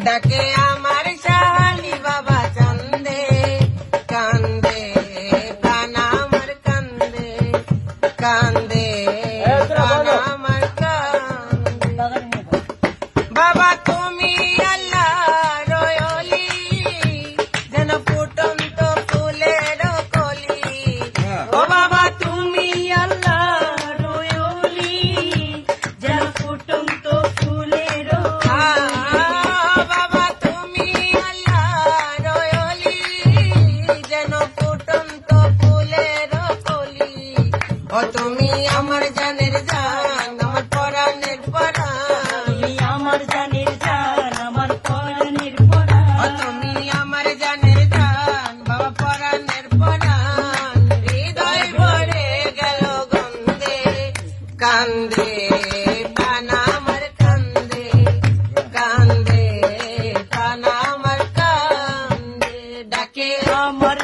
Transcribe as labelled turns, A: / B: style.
A: ডাকে আমার শালি বাবা চান্দে কান্দে প্রাণ আমার কান্দে কান্দে প্রাণ আমার কান্দে বাবা তুমি আল্লাহ রয়লি যেন ফুটন্ত ফুলের কলি ও বাবা তুমি আল্লাহ রয়লি যেন ফুটন্ত ফুলের বাবা তুমি আল্লাহ রয়লি যেন ফুটন্ত ফুলের কলি ও তুমি আমার জানের জান আমার পরাণের পরাণ
B: আমার জানের জান আমার পরাণের পরাণ
A: ও তুমি আমার জানের জান বাবা পরাণের পরাণ হৃদয় ভরে গেল গন্ধে কান্দে প্রাণ আমার কান্দে কান্দে প্রাণ আমার কান্দে ডাকে
B: আমার